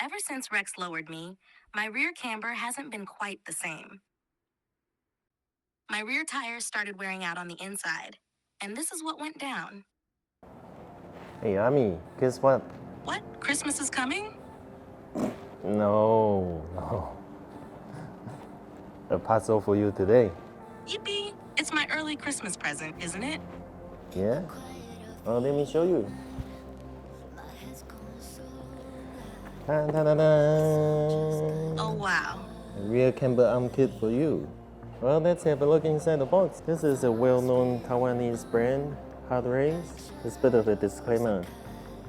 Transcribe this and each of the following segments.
Ever since Rex lowered me, my rear camber hasn't been quite the same. My rear tires started wearing out on the inside, and this is what went down. Hey, Ami, guess what? What? Christmas is coming? No. A puzzle for you today. Yippee! It's my early Christmas present, isn't it? Yeah? Oh, let me show you. Dun, dun, dun, dun. Oh, wow. A rear camber arm kit for you. Well, let's have a look inside the box. This is a well-known Taiwanese brand, Hard Race. It's a bit of a disclaimer.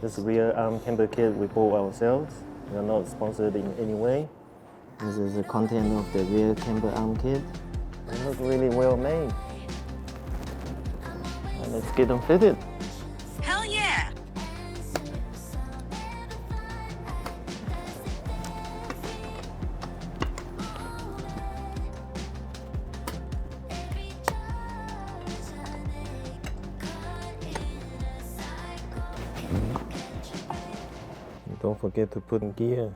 This rear arm camber kit we bought ourselves. We are not sponsored in any way. This is the content of the rear camber arm kit. It looks really well made. Let's get them fitted. Hell yeah! Don't forget to put in gear.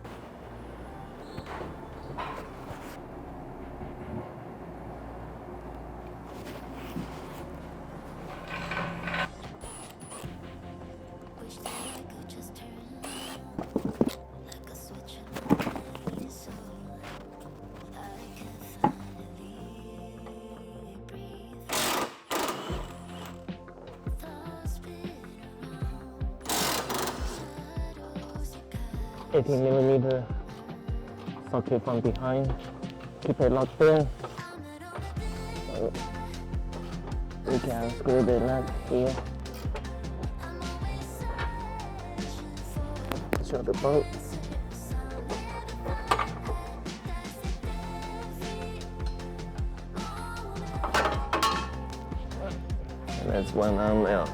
$18mm socket from behind. Keep it locked in. So we can screw the nut here. Show the bolt. And that's one arm out.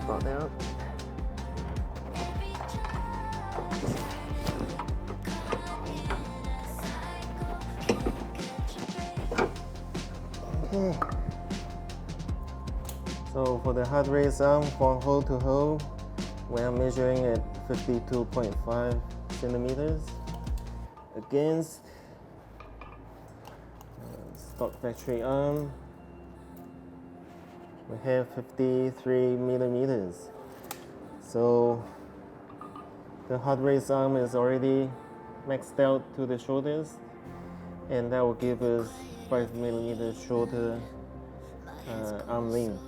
Bolt out. Okay. So for the hard race arm from hole to hole, we are measuring at 52.5 centimeters against stock factory arm. We have 53 millimeters. So the hard race arm is already maxed out to the shortest, and that will give us 5 millimeters shorter arm length.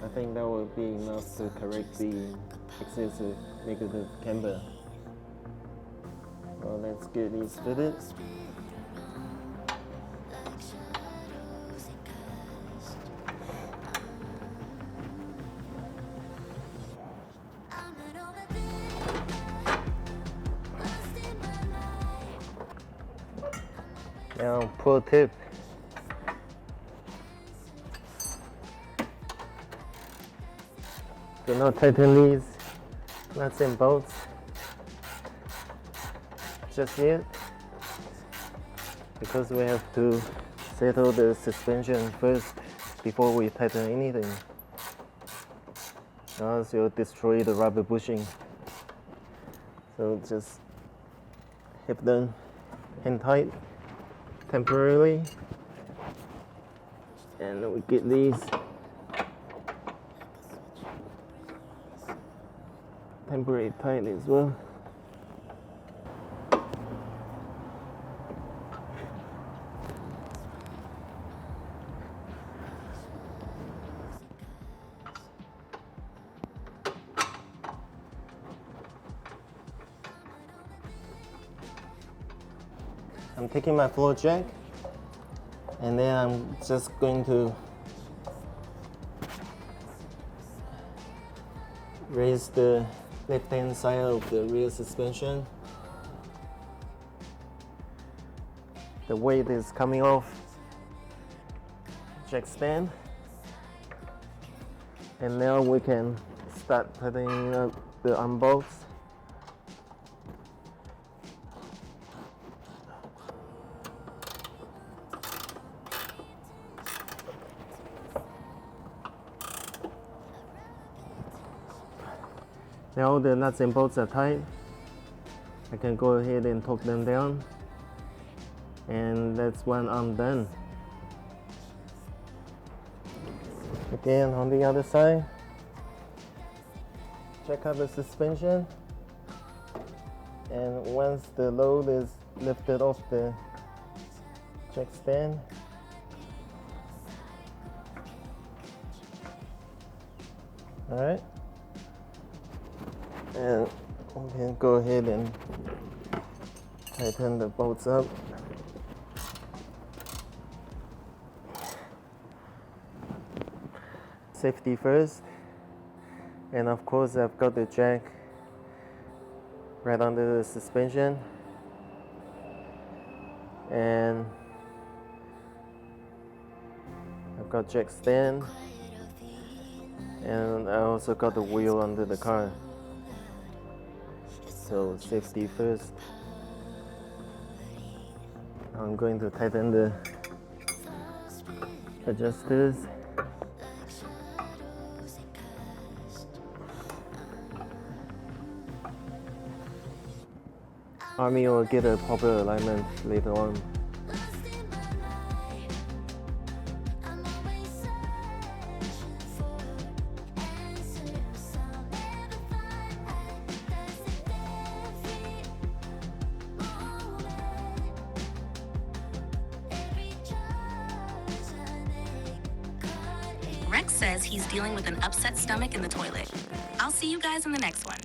I think that will be enough to correct the excessive negative camber. Well, let's get these fitted. Now, pro tip. Do not tighten these nuts and bolts just yet, because we have to settle the suspension first before we tighten anything. Else you'll destroy the rubber bushing. So just have them hand tight temporarily, and we get these temporary tight as well. I'm taking my floor jack And then I'm just going to raise the left-hand side of the rear suspension. The weight is coming off jack stand. And now we can start tightening up the arm bolts. Now the nuts and bolts are tight. I can go ahead and torque them down. And that's one arm done. Again, on the other side, check out the suspension. And once the load is lifted off the jack stand, alright, and we can go ahead and tighten the bolts up. Safety first, and of course I've got the jack right under the suspension, and I've got jack stand, and I also got the wheel under the car. So safety first. I'm going to tighten the adjusters. Army will get a proper alignment later on. Rex says he's dealing with an upset stomach in the toilet. I'll see you guys in the next one.